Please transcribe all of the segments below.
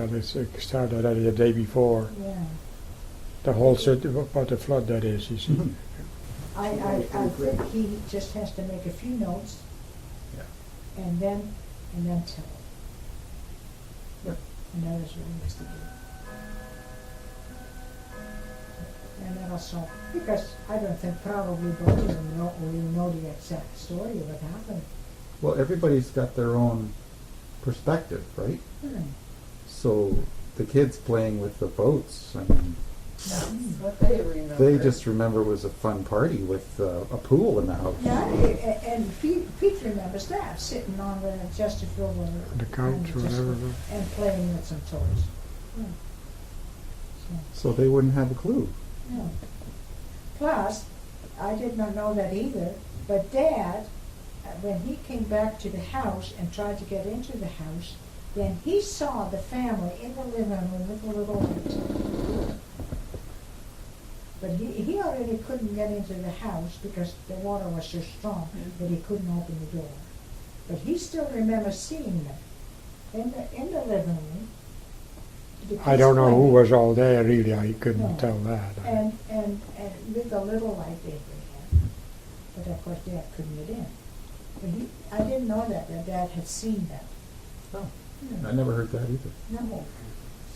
because it started already the day before. Yeah. The whole about the flood that is, you see. Mhm. I think he just has to make a few notes Yeah. and then tell. Yeah. And that is what he needs to do. And that'll solve, because I don't think probably both of them know the exact story of what happened. Well, everybody's got their own perspective, right? Hmm. So the kids playing with the boats, I mean, That's what they remember. they just remember it was a fun party with a pool in the house. Yeah, and Pete remembers that, sitting on the Chesterfield The couch or whatever. and playing with some toys. Yeah. So they wouldn't have a clue. Yeah. Plus, I did not know that either, but Dad, when he came back to the house and tried to get into the house, then he saw the family in the living room with the little light. But he already couldn't get into the house because the water was so strong that he couldn't open the door. But he still remembers seeing them in the living room. The I don't know kids who playing. was all there really. I couldn't No. tell that. And with the little light they had. But of course Dad couldn't get in. But I didn't know that Dad had seen that. Oh, Yeah. I never heard that either. No.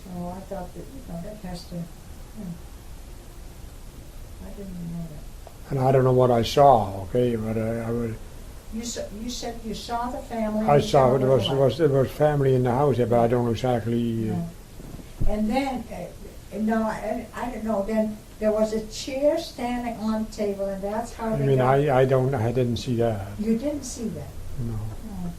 So I thought that, that has to, I didn't know that. And I don't know what I saw. Okay, but I would. You said you saw the family. I and saw the there little light. was family in the house, but I don't know exactly. No. And then, no, I don't know, then there was a chair standing on the table and that's how I they mean, got. I didn't see that. You didn't see that? No. No.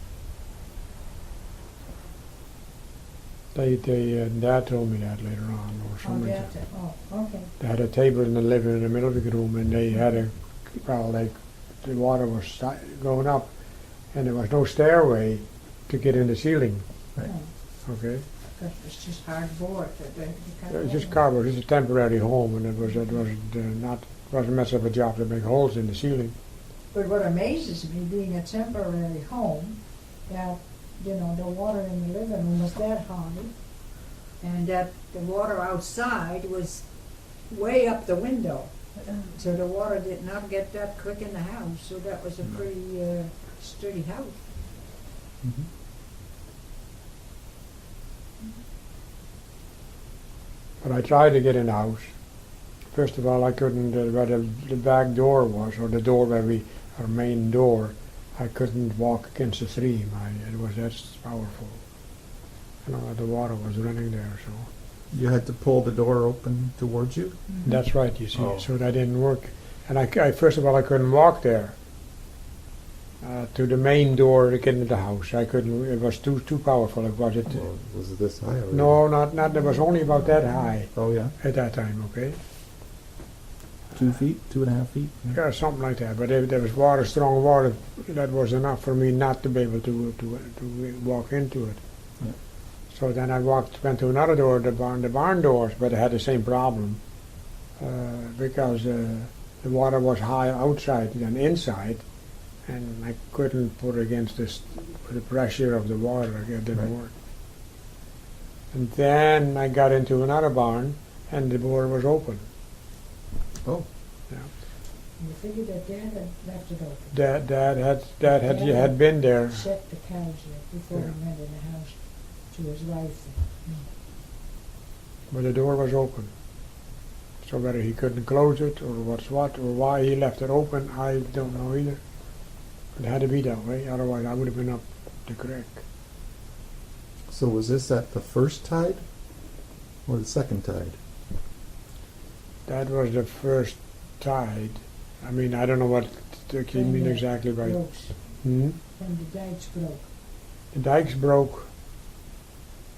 Dad told me that later on, or Oh, something. Dad said, oh, okay. They had a table in the living in the middle of the room, and they had the water was going up, and there was no stairway to get in the ceiling. Right. No, Okay, because it was just hardboard. it was just cardboard. It was a temporary home, and it wasn't much of a job to make holes in the ceiling. But what amazes me, being a temporary home, that, the water in the living room was that high, and that the water outside was way up the window. So the water did not get that quick in the house, so that was a No. pretty sturdy house. Mhm. But I tried to get in the house. First of all, I couldn't, where the back door was, or the door where our main door, I couldn't walk against the stream. It was that powerful. The water was running there, so. You had to pull the door open towards you? That's right, you see, Oh. so that didn't work. And I first of all, I couldn't walk there to the main door to get into the house. I couldn't, it was too powerful. It was, Well, was it this high? Or no, not, it was only about that high Oh, yeah? at that time, okay? 2 feet? 2.5 feet? Yeah, something like that. But there was water, strong water, that was enough for me not to be able to walk into it. Yeah. So then I went to another door, the barn doors, but it had the same problem because the water was higher outside than inside, and I couldn't put against the pressure of the water. It didn't Right. work. And then I got into another barn, and the door was open. Oh, You figured that Dad had left it open. Dad had been there. Set the cows there before he went in the house to his wife. But the door was open. So whether he couldn't close it or what or why he left it open, I don't know either. It had to be that way, otherwise I would have been up the creek. so was this at the first tide or the second tide? That was the first tide. I mean, I don't know what you mean exactly by. Broke, Hmm? when the dikes broke. The dikes broke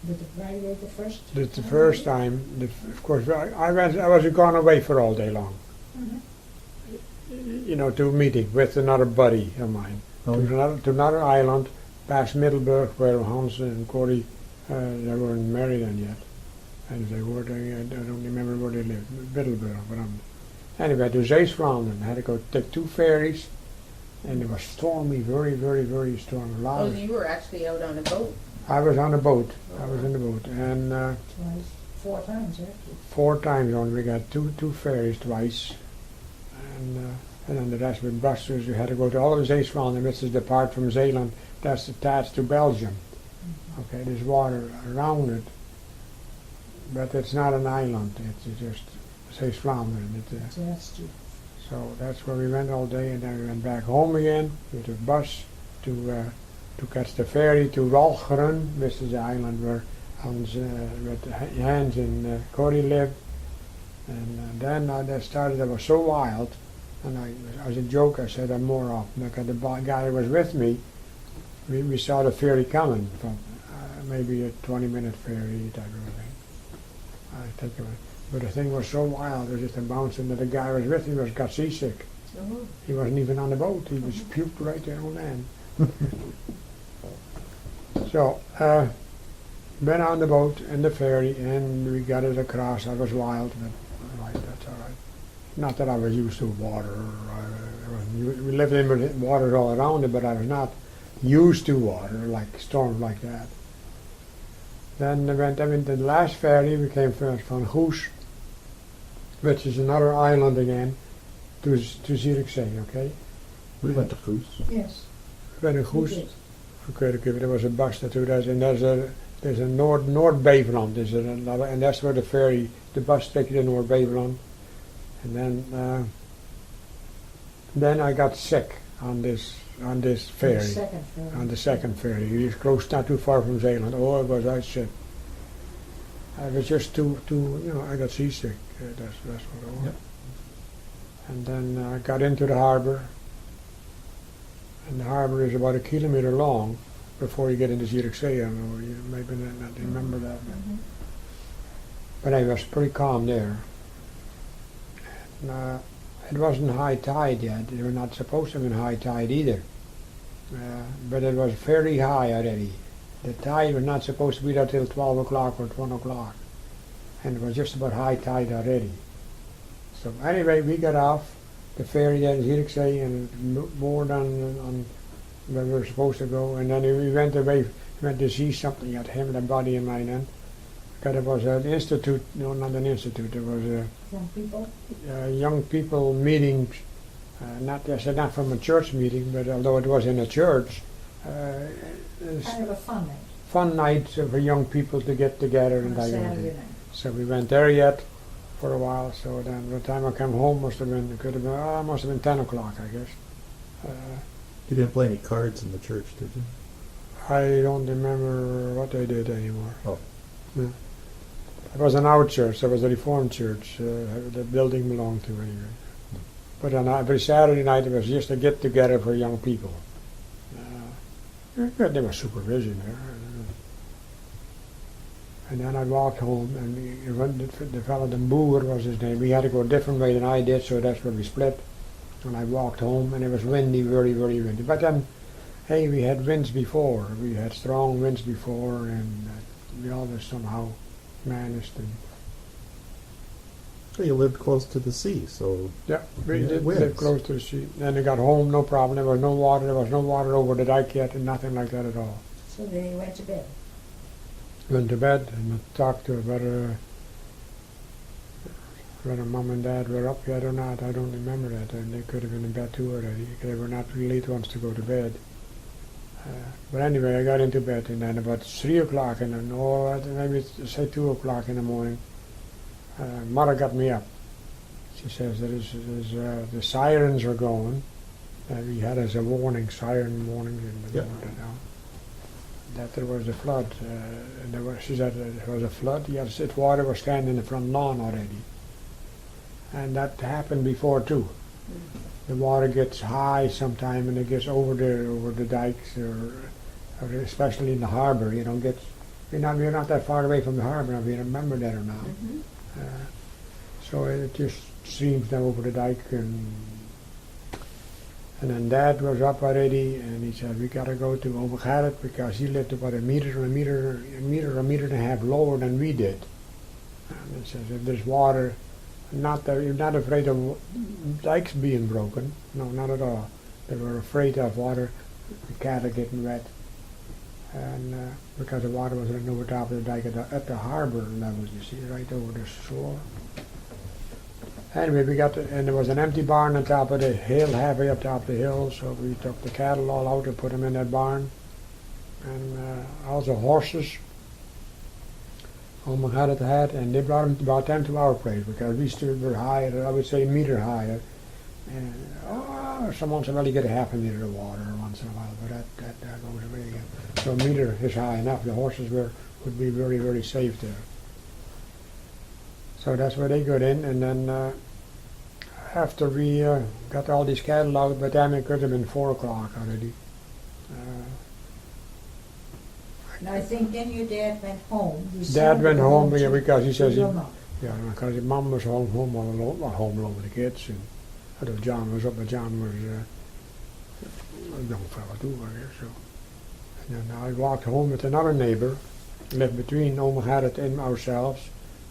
But right away the first? the first time. Of course, I was gone away for all day long. Mhm. To a meeting with another buddy of mine. Oh, To another island, past Middelburg, where Hans and Corey, they weren't married then yet. And they were, I don't remember where they lived, Middelburg. But anyway, to Zeeland, I had to go take 2 ferries, and it was stormy, very, very, very stormy. Oh, you were actually out on a boat. I was on a boat. I was in the boat, and Twice, 4 times actually. 4 times on. We got two ferries twice, and then the rest with buses. You had to go to all of Zeeland, which is the part from Zeeland that's attached to Belgium. Okay, there's water around it, but it's not an island. It's just Zeeland. That's true. So that's where we went all day, and then we went back home again with the bus to catch the ferry to Walcheren, which is the island where Hans and Corey lived. And then I started. I was so wild, and as a joke, I said I'm more off. Because the guy who was with me, we saw the ferry coming from maybe a 20-minute ferry type of thing. I think it was. But the thing was so wild, it was just a bouncing that the guy who was with me got seasick. Oh. He wasn't even on the boat, he was puked right there on land. So, been on the boat and the ferry, and we got it across. I was wild, but right, that's all right. Not that I was used to water. We lived in with water all around it, but I was not used to water, like storms like that. Then the last ferry we came from Goes, which is another island again, to Zierikzee, okay? We went to Goes. Yes. We went to we Goes. did. Okay, there was a bus that took us, and there's a Noord-Beveland, and that's where the bus takes you to Noord-Beveland. And then I got sick on this ferry. The second ferry. On the second ferry. It was close, not too far from Zeeland. Oh, it was I sick. I was just too, I got seasick. That's what it was. Yep. And then I got into the harbour. And the harbour is about 1 kilometre long before you get into Zierikzee. I don't know, you maybe not remember that. Mhm. But I was pretty calm there. And, it wasn't high tide yet. They were not supposed to be in high tide either. But it was very high already. The tide was not supposed to be there till 12 o'clock or 1 o'clock. And it was just about high tide already. So anyway, we got off the ferry there in Zierikzee and moored on where we were supposed to go. And then we went away, went to see something at him, the body of mine then. Because it was an institute, no, not an institute, it was a Young people. young people meeting, I said not from a church meeting, but although it was in a church, it's Kind of a fun night. fun night for young people to get together and On a that kind of Saturday thing. night. So we went there yet for a while. So then by the time I came home, must have been 10 o'clock, I guess. You didn't play any cards in the church, did you? I don't remember what they did anymore. Oh. Yeah. It was an out church. It was a Reformed church. The building belonged to anyway. But on every Saturday night it was just a get together for young people. There was supervision there. And then I walked home, and the fellow, the Boer was his name. He had to go a different way than I did, so that's where we split. And I walked home, and it was windy, very, very windy. But then, hey, we had winds before. We had strong winds before, and we always somehow managed. And Well, you lived close to the sea, so yeah, we Yeah, did winds. live close to the sea. Then I got home, no problem. There was no water. There was no water over the dike yet, and nothing like that at all. So they went to bed. Went to bed and I talked to whether Mom and Dad were up yet or not. I don't remember that, and they could have been in bed too already. They were not really late ones to go to bed. But anyway, I got into bed, and then about 3 o'clock, maybe say 2 o'clock in the morning, Mother got me up. She says the sirens are going. We had as a warning, siren warning, Yeah. that there was a flood. She said there was a flood. Yes, water was standing in the front lawn already. And that happened before too. The water gets high sometime, and it gets over the dikes, or especially in the harbor. We're not that far away from the harbor, if you remember that or not. Mm-hmm. So it just streams down over the dike, and then Dad was up already, and he said we gotta go to Overgaard because he lived about a meter and a half lower than we did. And he says if there's water, you're not afraid of dikes being broken. No, not at all. They were afraid of water, the cattle getting wet. and because the water was running over top of the dike at the harbor level, you see, right over the shore. Anyway, and there was an empty barn on top of the hill, halfway up top of the hill, so we took the cattle all out and put them in that barn. And also horses, we had, and they brought them to our place because we still were higher, I would say meter higher. And some once in a while you get a half a meter of water once in a while, but that goes away again. So a meter is high enough. The horses would be very, very safe there. So that's where they got in, and then after we got all these cattle out, by the time it could have been 4 o'clock already. And I think then your dad went home. Dad went home to- because he to says, your mom. because his mom was home alone with the kids, and I thought John was up, but John was a young fella too, I guess. So, and then I walked home with another neighbor, lived between Omaha and ourselves,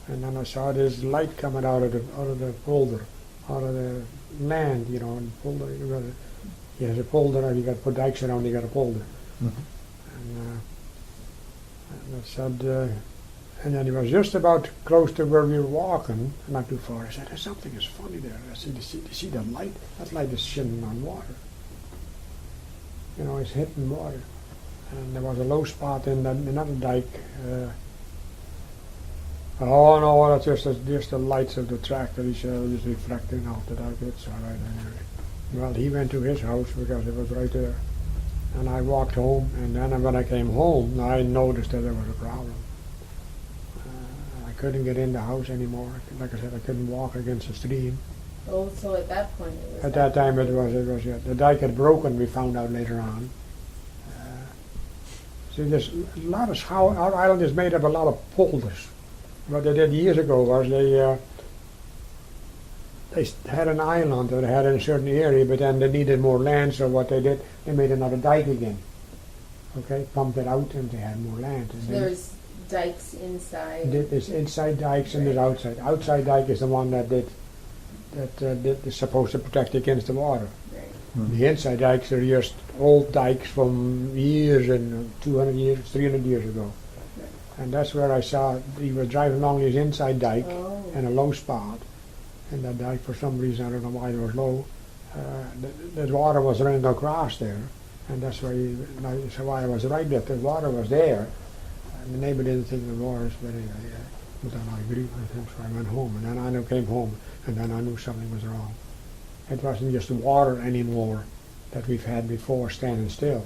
and then I saw this light coming out of the polder, out of the land, you know, and polder. He has a polder, and you got to put dikes around. You got a polder, and I said. And then he was just about close to where we were walking, not too far. I said, "There's something is funny there." I said, you see that light? That light is shining on water. You know, it's hitting water. And there was a low spot in another dike. Oh no, that's just the lights of the tractor. He said, it was just reflecting off the dike. It's all right anyway. Well, he went to his house because it was right there. And I walked home, and then when I came home, I noticed that there was a problem. I couldn't get in the house anymore. Like I said, I couldn't walk against the stream. Oh, so at that point it was. At that time, it was the dike had broken. We found out later on. See, there's a lot of our island is made of a lot of polders. What they did years ago was they had an island that they had in a certain area, but then they needed more land. So what they did, they made another dike again. Okay, pumped it out, and they had more land. And There's dikes inside. there's inside dikes and there's outside. Outside dike is the one that is supposed to protect against the water. Right. The inside dikes are just old dikes from years and 200 years, 300 years ago. And that's where I saw he was driving along his inside dike Oh. in a low spot. And that dike, for some reason, I don't know why it was low, the water was running across there. And that's why I was right that the water was there. And the neighbor didn't think it was, but anyway, but then I agreed with him, so I went home. And then I came home, and then I knew something was wrong. It wasn't just the water anymore that we've had before standing still.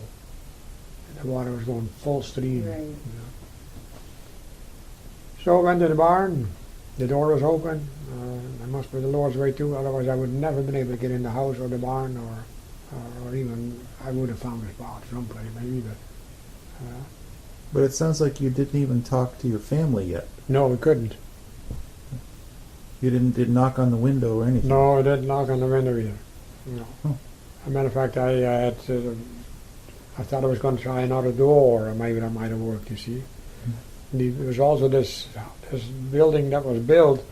The water was going full stream. Right. You know. So I went to the barn. The door was open. I must be the Lord's way too, otherwise I would never have been able to get in the house or the barn, or even I would have found a spot someplace maybe, But it sounds like you didn't even talk to your family yet. no, we couldn't. You didn't knock on the window or anything. No, I didn't knock on the window either. No. Huh. As a matter of fact, I thought I was going to try another door, or maybe that might have worked, you see. There was also this building that was built,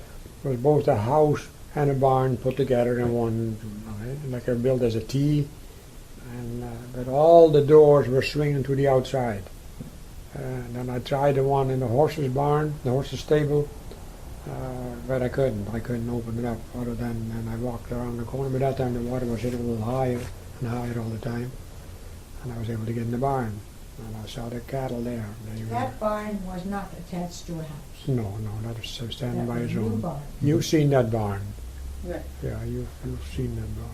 was both a house and a barn put together in one, like a built as a T, and but all the doors were swinging to the outside. And then I tried the one in the horses barn, the horses stable, but I couldn't open it up other than, and I walked around the corner, but that time the water was hitting a little higher and higher all the time, and I was able to get in the barn, and I saw the cattle there. That barn was not attached to a house. No, that was standing That by was its a new own. barn. You've seen that barn. Right. Yeah, you've seen that barn.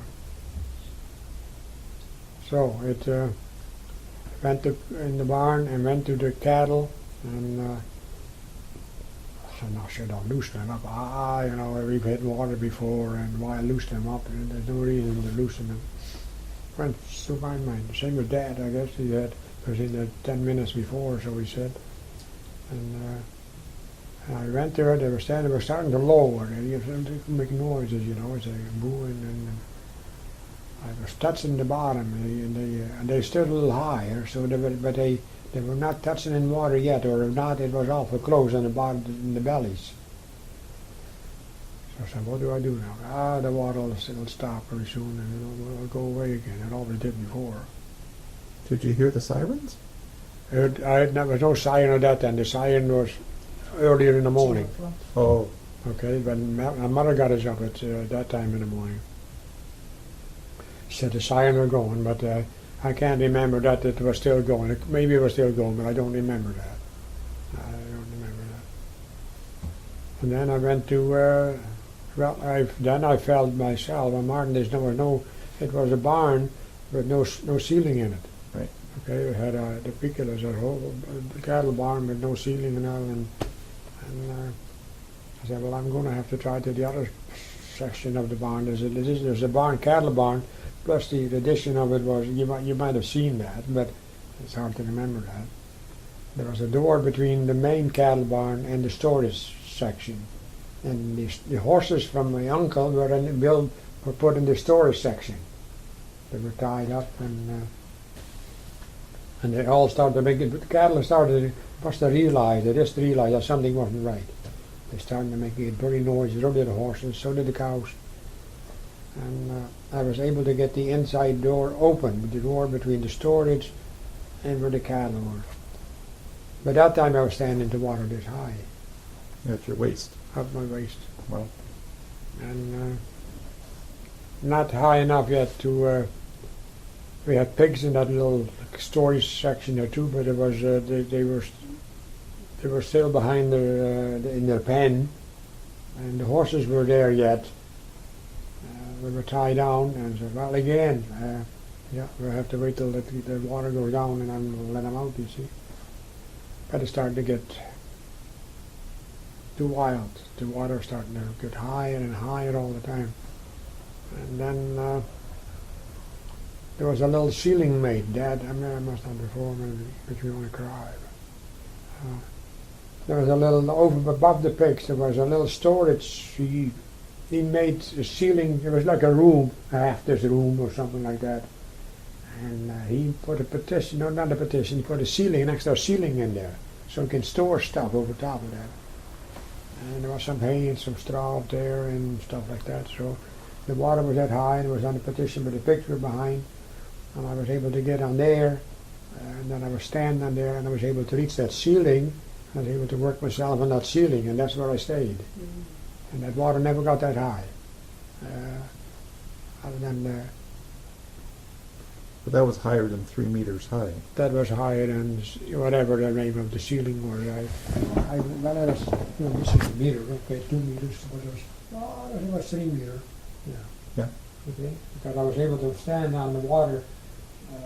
So it went in the barn and went to the cattle, and I said, no, sure, don't loose them up. We've hit water before, and why loose them up? And there's no reason to loosen them. Went through my mind. The same with Dad, I guess. He was in there 10 minutes before, so he said. And I went there, they were starting to lower. They make noises, it's like booing, and I was touching the bottom, and they stood a little higher, so they were not touching in water yet, or if not, it was awful close in the bottom, in the bellies. So I said, what do I do now? The water will stop pretty soon, and it'll go away again. It always did before. Did you hear the sirens? There was no siren at that time. The siren was earlier in the morning. 2 o'clock. Oh, Okay, but my mother got us up at that time in the morning. She said the siren was going, but I can't remember that it was still going. Maybe it was still going, but I don't remember that. I don't remember that. And then I went to, then I felt myself, Martin, there was no, it was a barn with no ceiling in it. right. Okay, it had the pickles, a whole cattle barn with no ceiling and all, and I said, well, I'm going to have to try to the other section of the barn. There's a barn, cattle barn, plus the addition of it was, you might have seen that, but it's hard to remember that. There was a door between the main cattle barn and the storage section, and the horses from my uncle were put in the storage section. They were tied up, and they all started to make it. The cattle must have realized, they just realized that something wasn't right. They started to make it very noisy. So did the horses, so did the cows. And I was able to get the inside door open, the door between the storage and where the cattle were. By that time I was standing to water this high, At your waist. up my waist. Wow. And not high enough yet to, we had pigs in that little storage section there too, but it was, they were still behind in their pen, and the horses were there yet. We were tied down, and said, well, again, we'll have to wait till the water goes down, and then we'll let them out, you see. But it started to get too wild. The water starting to get higher and higher all the time. And then there was a little ceiling made. Dad, I must have before, maybe, makes me want to cry. There was a little, over above the pigs, there was a little storage. He made a ceiling, it was like a room, half this room or something like that. And he put a petition, no, not a petition, he put a ceiling, an extra ceiling in there, so he can store stuff over top of that. And there was some hay and some straw up there and stuff like that. So the water was that high, and it was on the petition, but the pigs were behind. And I was able to get on there, and then I was standing on there, and I was able to reach that ceiling. I was able to work myself on that ceiling, and that's where I stayed. And that water never got that high. Other than But that was higher than 3 meters high. that was higher than whatever the name of the ceiling was. Well, it was, this is a meter, okay, 2 meters, but it was 3 meter. Yeah. Yeah. Okay, because I was able to stand on the water,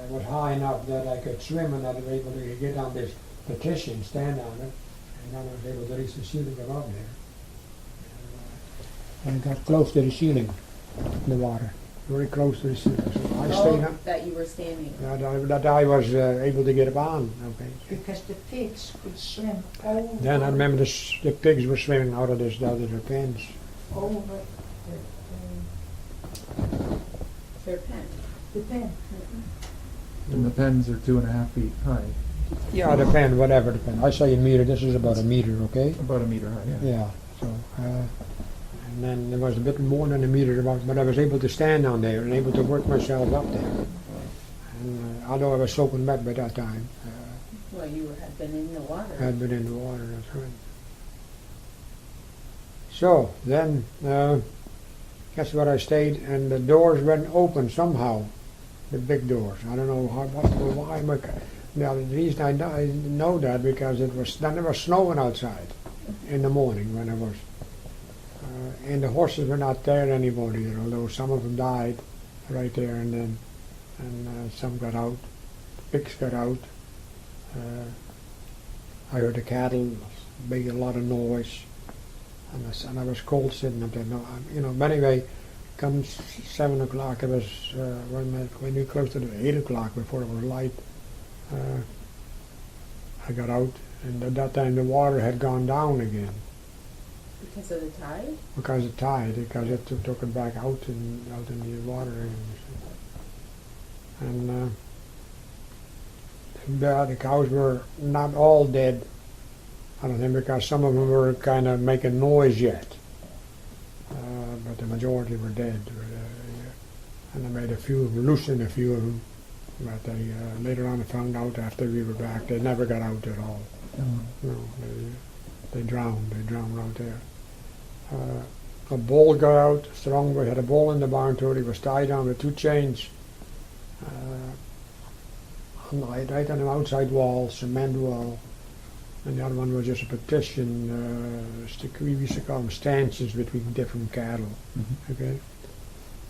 was high enough that I could swim, and I was able to get on this petition, stand on it, and then I was able to reach the ceiling above there. And I got close to the ceiling, the water, very close to the ceiling. So I stayed up. That you were standing. That I was able to get up on. Okay. Because the pigs could swim over. Then I remember the pigs were swimming out of their pens. Over Their pen. the pen. And the pens are 2.5 feet high. Yeah, the pen, whatever the pen. I say a meter. This is about a meter, okay? About 1 meter high, yeah. Yeah. So, and then there was a bit more than a meter, but I was able to stand on there and able to work myself up there. And although I was soaking wet by that time, Well, you had been in the water. I had been in the water. That's right. So then, guess what? I stayed, and the doors went open somehow. The big doors. I don't know why. Now the reason I know that because it was snowing outside in the morning when I was, and the horses were not there anymore either. Although some of them died right there and then, and some got out. Pigs got out. I heard the cattle making a lot of noise, and I was cold sitting up there. But anyway, come 7 o'clock, it was when we close to the 8 o'clock before it was light. I got out, and at that time the water had gone down again Because of the tide? because of tide, because it took it back out in the water. And the cows were not all dead, I don't think, because some of them were kind of making noise yet. But the majority were dead. And I made a few of them, loosened a few of them, But they later on found out after we were back, they never got out at all. No, they drowned. They drowned out there. A bull got out. Strong. We had a bull in the barn too. He was tied on with 2 chains. Right on the outside wall, cement wall. And the other one was just a partition. We used to call them stanchions between different cattle. Mhm. Okay.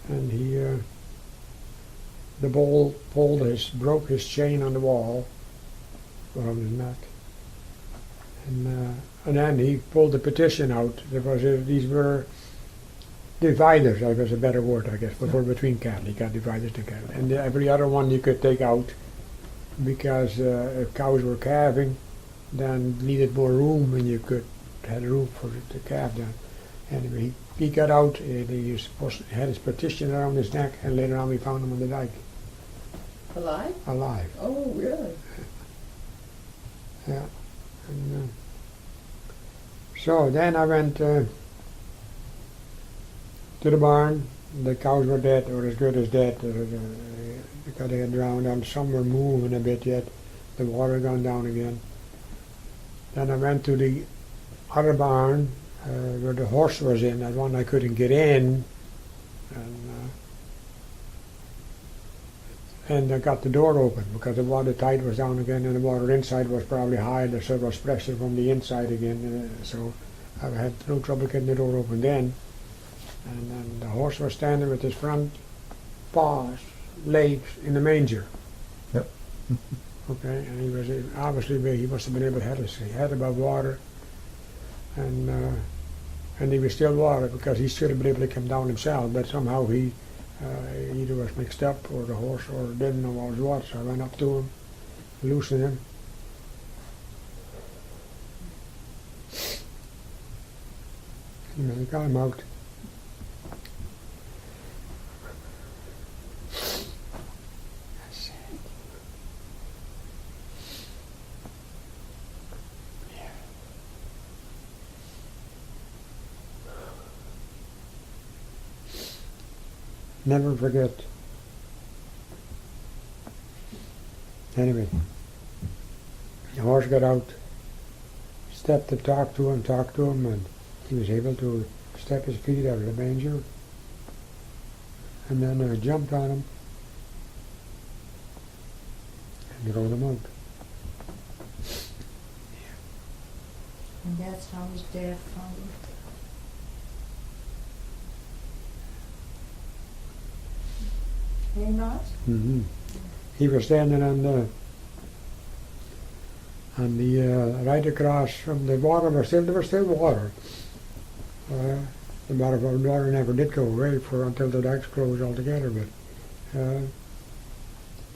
And the bull broke his chain on the wall around his neck. And then he pulled the partition out. These were dividers, that was a better word, I guess, before between cattle. He got dividers to cattle. And every other one you could take out because if cows were calving, then needed more room and you had room for it to calve then. Anyway, he got out, he had his partition around his neck, and later on we found him on the dike. Alive? Alive. Oh, really? Yeah. And, so then I went to the barn. The cows were dead, or as good as dead, because they had drowned, and some were moving a bit yet. The water had gone down again. Then I went to the other barn where the horse was in. That one I couldn't get in, and I got the door open because the water tide was down again, and the water inside was probably high. There was pressure from the inside again, so I had no trouble getting the door open then. And then the horse was standing with his front paws, legs in the manger. Yep. Okay, and he was obviously he must have been able to have his head above water, and he was still water because he should have been able to come down himself, but somehow he either was mixed up or the horse or didn't know what was what. So I went up to him, loosened him. I got him out. Never forget. Anyway, the horse got out, stepped to talk to him, and he was able to step his feet out of the manger. And then I jumped on him and rolled him out. And that's how his dad found him. Hey, not? Mm-hmm. He was standing on the right across from the water. There was still water. The water never did go away until the dikes closed altogether. But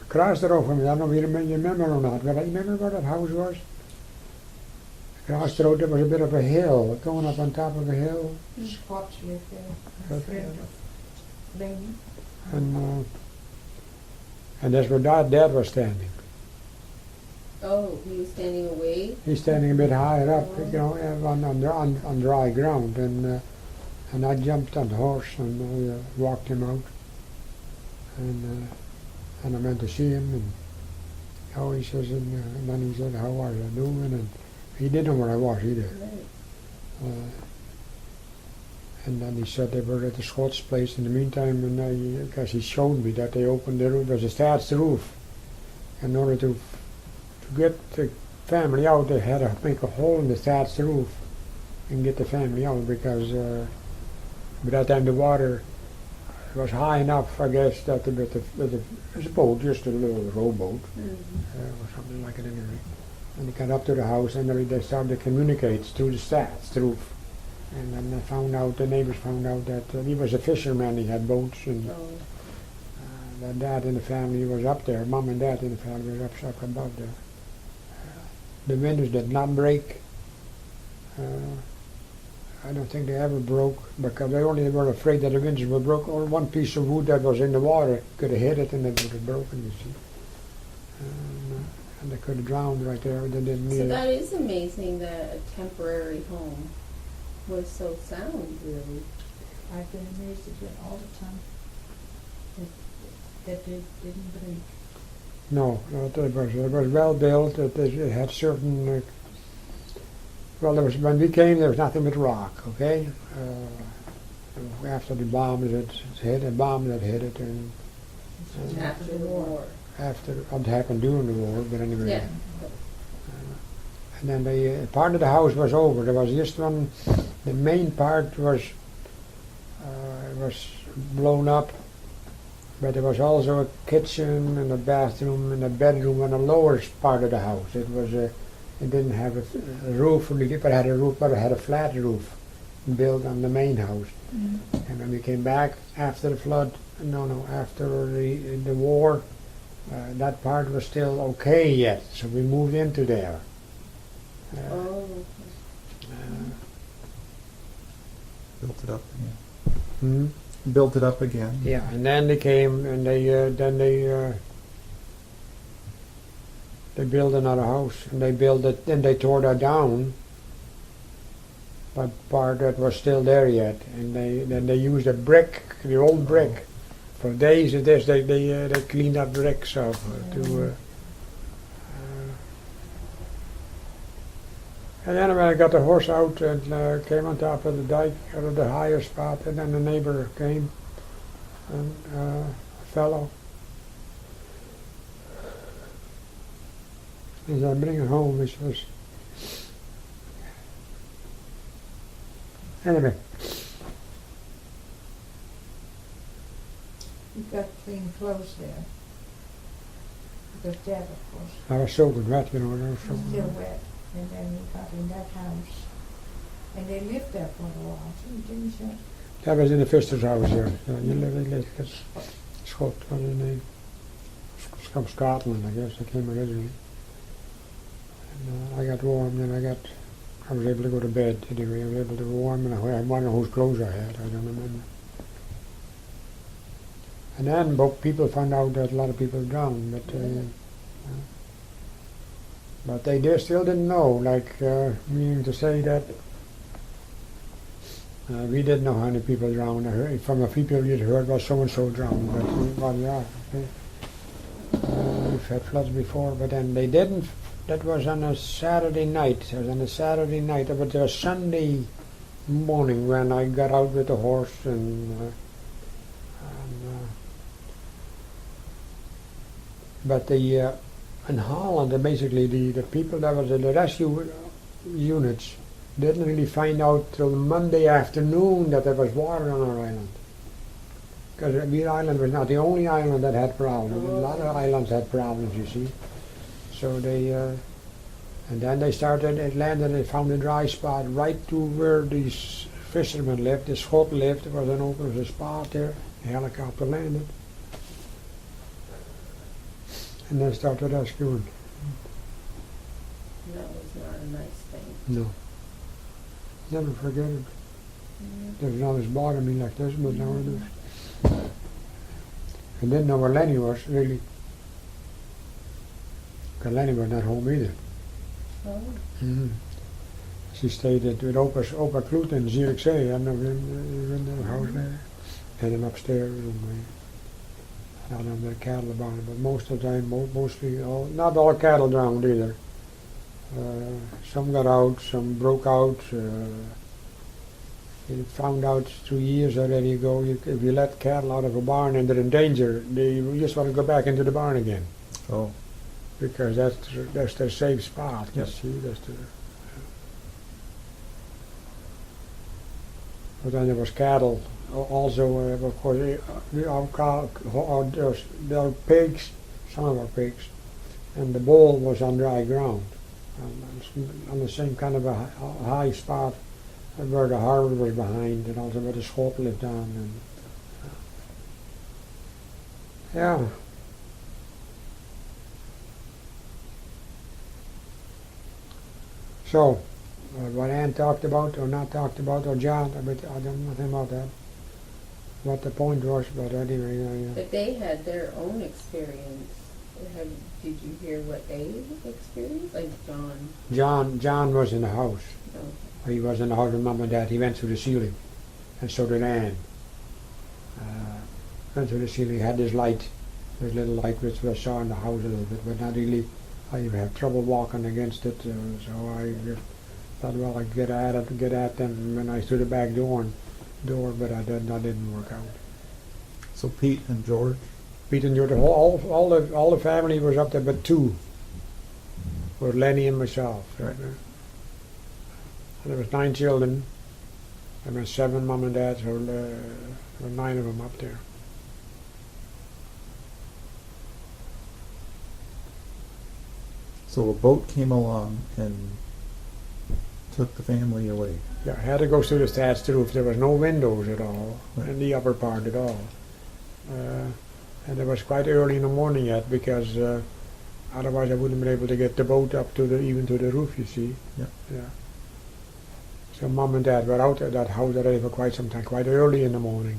across the road from me, I don't know if you remember or not, but I remember where that house was. Across the road there was a bit of a hill, going up on top of a hill. Squats lived there. A friend of Laney. And that's where Dad was standing. Oh, he was standing away? He's standing a bit higher up, on dry ground, and I jumped on the horse and walked him out, and I went to see him, and he says, and then he said, how are you doing? And he didn't know where I was either. Right. And then he said they were at the Scots place in the meantime, and because he showed me that they opened the roof. There's a thatched roof. In order to get the family out, they had to make a hole in the thatched roof and get the family out, because by that time the water was high enough, I guess, that it was a boat, just a little rowboat, or something like it anyway. And they got up to the house, and they started to communicate through the thatched roof. And then the neighbors found out that he was a fisherman. He had boats, and that Dad and the family was up there. Mom and Dad and the family were up above there. The windows did not break. I don't think they ever broke, because they only were afraid that the windows were broken. Or one piece of wood that was in the water could have hit it and it would have broken, you see. And they could have drowned right there. They didn't need So it. that is amazing that a temporary home was so sound, really. I've been amazed at it all the time. That it didn't break. No, it was well built. It had certain. Well, there was when we came, there was nothing but rock. Okay, after the bombs had hit, the bombs had hit it, and After the war. after what happened during the war. But anyway, Yeah. and then the part of the house was over. There was just one. The main part was blown up, but there was also a kitchen and a bathroom and a bedroom on the lower part of the house. It was it didn't have a roof, but it had a roof, but it had a flat roof built on the main house. And when we came back after the flood, after the war, that part was still okay yet. So we moved into there. Oh, Built it up again. Hmm? Built it up again. Yeah, and then they came and they built another house, and they built it. Then they tore that down, but part that was still there yet, and they used a brick, the old brick, for days. Of this they cleaned up bricks off to. And then when I got the horse out and came on top of the dike, out of the higher spot, and then the neighbor came, and a fellow. As I bring it home, he says, anyway, You got clean clothes there. Because Dad, of course, I was soaking wet, I was was soaking still wet. wet. And then we got in that house. And they lived there for a while, too, didn't you? That was in the Fister's house here. You live in Scott, what is his name? From Scotland, I guess. I came originally. And I got warm, then I was able to go to bed anyway. I was able to go warm, and I wonder whose clothes I had. I don't remember. And then people found out that a lot of people drowned, but they still didn't know, meaning to say that we didn't know how many people drowned. I heard, from a few people you'd heard, well, so-and-so drowned, but well, yeah, okay. We've had floods before, but then they didn't. That was on a Saturday night. It was on a Saturday night, but it was Sunday morning when I got out with the horse but in Holland, basically the people that was in the rescue units didn't really find out till Monday afternoon that there was water on our island. Because our island was not the only island that had problems. A lot of islands had problems, you see. So and then they landed, they found a dry spot right to where these fishermen lived, the Schot lived. There was an open spot there. The helicopter landed. And then started rescuing. that was not a nice thing. No. Never forget it. There's always bothered me like this, but now it is. I didn't know where Lenny was, really. Because Lenny was not home either. Oh, Mm-hmm. She stayed with Opa Kloet in Zierikzee. I know in the house there. Had him upstairs and out on the cattle barn, but most of the time, not all cattle drowned either. Some got out, some broke out. You found out 2 years already ago, if you let cattle out of a barn and they're in danger, you just want to go back into the barn again. Oh, Because that's their safe spot. Yep. You see, but then there was cattle. Also, of course, there are pigs, some of our pigs, and the bull was on dry ground, on the same kind of a high spot where the harbour was behind, and also where the Schot lived on. And, yeah. So, what Ann talked about, or not talked about, or John, I don't know nothing about that. What the point was, but anyway, but they had their own experience. Did you hear what they experienced? Like John? John was in the house. Okay. He was in the house with Mom and Dad. He went through the ceiling, and so did Ann. Went through the ceiling, had this light, There's little light which I saw in the house a little bit, but not really. I have trouble walking against it, so I just thought, well, I'd get at them when I threw the back door, but that didn't work out. So Pete and George. Pete and George, all the family was up there, but two were Lenny and myself. Right. And there was 9 children. There were 7 mom and dad, so there were 9 of them up there. So a boat came along and took the family away. Yeah, I had to go through the thatched roof. There was no windows at all Right. in the upper part at all. And it was quite early in the morning yet, because otherwise I wouldn't have been able to get the boat up to even to the roof, you see. Yeah. Yeah. So mom and dad were out at that house already for quite some time, quite early in the morning.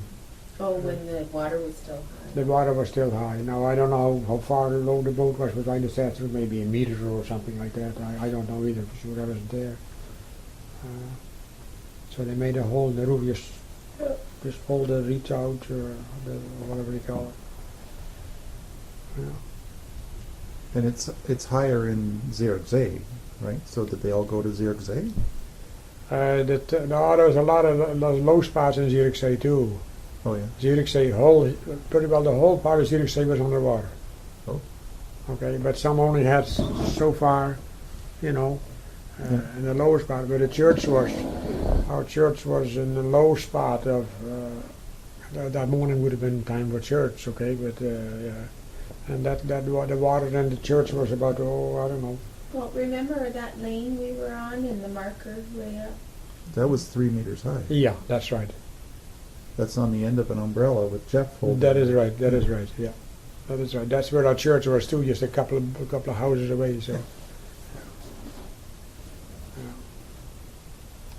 Oh, when the water was still high. The water was still high. Now I don't know how far low the boat was behind the thatched roof, maybe a meter or something like that. I don't know either for sure. I wasn't there. So they made a hole in the roof, just pulled the reach out, or whatever you call it. Yeah. And it's higher in Zierikzee, right? So did they all go to Zierikzee? No, there was a lot of low spots in Zierikzee too. Oh yeah. Zierikzee, pretty well the whole part of Zierikzee was underwater. Oh. Okay, but some only had so far, you know, Yeah. in the lower spot. But our church was in the low spot of, that morning would have been time for church, okay, but yeah. And the water in the church was about, I don't know. Well, remember that lane we were on and the marker way up? That was 3 meters high. Yeah, that's right. That's on the end of an umbrella with Jeff holding. That is right. That is right. Yeah, that is right. That's where our church was too, just a couple of houses away. So, yeah.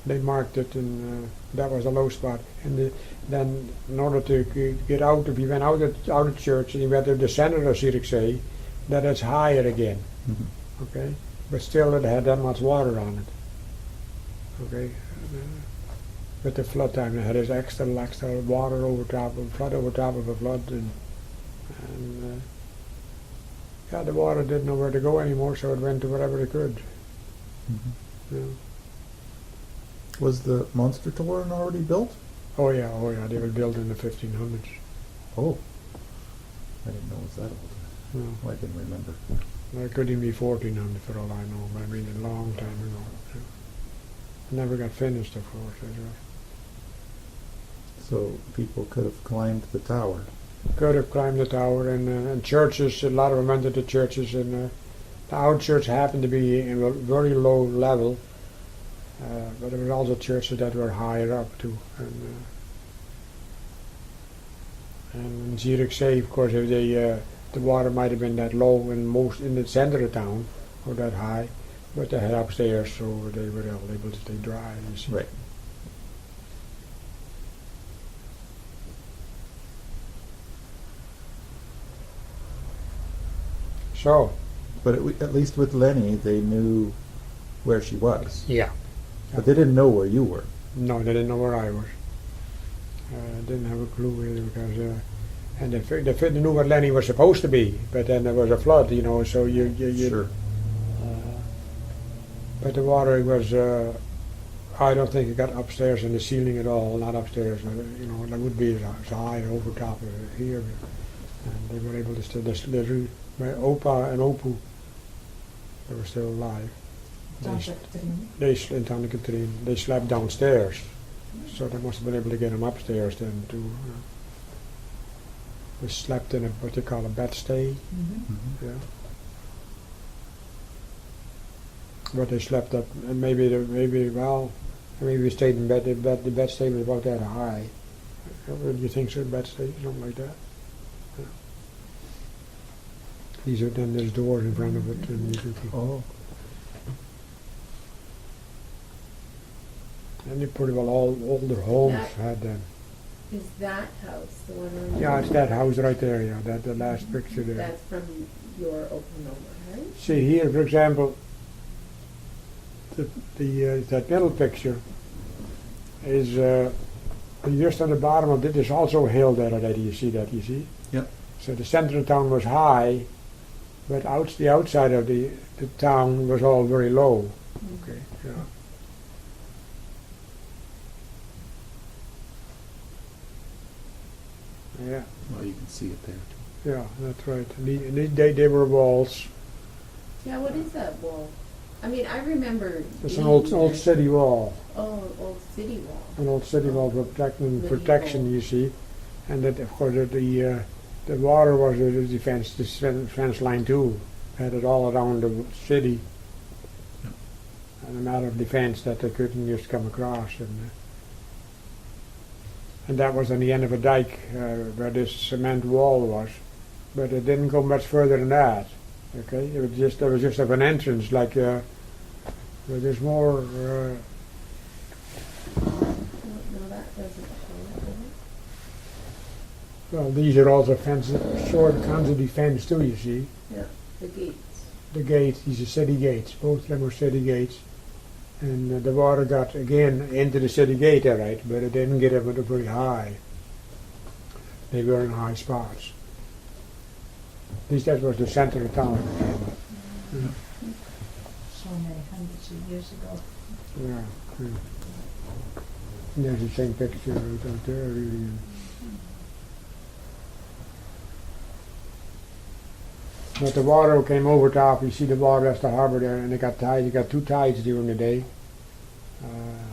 They marked it, and that was a low spot. And then, in order to get out, if you went out of church and you went to the center of Zierikzee, that is higher again. Mhm. Okay, but still it had that much water on it. Okay. With the flood time, it had this extra water over top of flood over top of a flood, and yeah, the water didn't know where to go anymore, so it went to wherever it could. Mhm. Yeah. Was the monster tower already built? Oh yeah, they were built in the 1500s. Oh, I didn't know it was that old. No, Oh, I didn't remember. it could even be 1400 for all I know, but I mean a long time ago. Yeah. Never got finished, of course. So people could have climbed the tower. Could have climbed the tower, and churches, a lot of them went to the churches, and our church happened to be in a very low level, but there were also churches that were higher up too. And in Zierikzee, of course, if the water might have been that low in the center of town, or that high, but they had upstairs, so they were able to stay dry. You see. Right. So. But at least with Lenny, they knew where she was. Yeah. But they didn't know where you were. No, they didn't know where I was. Didn't have a clue really, because and they knew where Lenny was supposed to be, but then there was a flood, you know. So you Sure. But the water was. I don't think it got upstairs in the ceiling at all. Not upstairs, you know. There would be so high over top of it here, and they were able to still. My Opa and Opu, they were still alive. They slept downstairs, so they must have been able to get them upstairs then too. They slept in what you call a bedstay. Mhm. Yeah. But they slept up, and maybe we stayed in bed. The bedstay was about that high. Would you think so? Bedstay, something like that. Yeah. There's doors in front of it, and you can. Oh, And they pretty well all older homes had them. Is that house the one on? Yeah, it's that house right there. Yeah, that the last picture there. That's from your Oklahoma, right? See here, for example, that middle picture is just on the bottom of it. There's also a hill there already. You see that? You see? Yep. So the center of town was high, but the outside of the town was all very low. Okay, yeah. Yeah, Well, you can see it there too. yeah, that's right. And they were walls. Yeah, what is that wall? I mean, I remember. It's an being old there. city wall. Oh, old city wall. An old city wall protection, you see. And that, of course, the water was the defense line too. Had it all around the city. Yep. And a matter of defense that they couldn't just come across. And that was on the end of a dike where this cement wall was. But it didn't go much further than that. Okay, there was just of an entrance, like but there's more. No, that doesn't show it. Well, these are also fences, short kinds of defense too. You see, Yeah, the gates. the gates. These are city gates. Both of them were city gates, and the water got again into the city gate, all right, but it didn't get up very high. They were in high spots. At least that was the center of town. Yeah. So many hundreds of years ago. Yeah. Yeah. And there's the same picture right out there. Really. But the water came over top. You see the water as the harbor there, and they got tides. You got two tides during the day,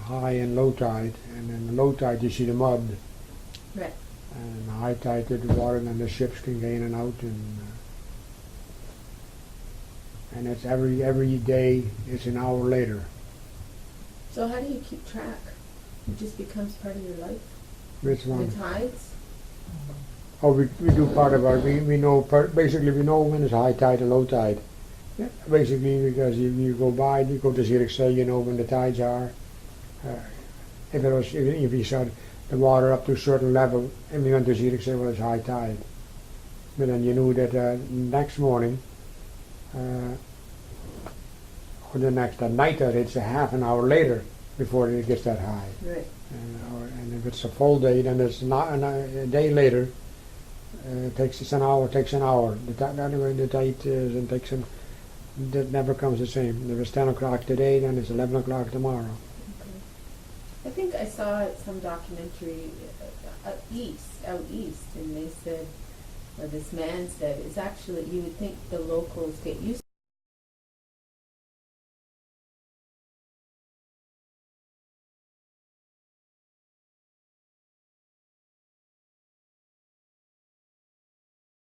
high and low tide. And then the low tide, you see the mud. Right. And the high tide, the water, and then the ships can get in and out. And it's every day. It's an hour later. So how do you keep track? It just becomes part of your life? Which one? The tides? Oh, we do part of our, we know, basically we know when it's high tide and low tide. Yeah. Basically because you go to Zierikzee, you know when the tides are. If you saw the water up to a certain level and we went to Zierikzee, well, it's high tide. But then you knew that next morning, or the night that it's a half an hour later before it gets that high. Right. And if it's a full day, then it's not a day later. It takes an hour. The tide is, and takes that never comes the same. If it's 10 o'clock today, then it's 11 o'clock tomorrow. Okay. I think I saw some documentary out east, and they said, or this man said, it's actually, you would think the locals get used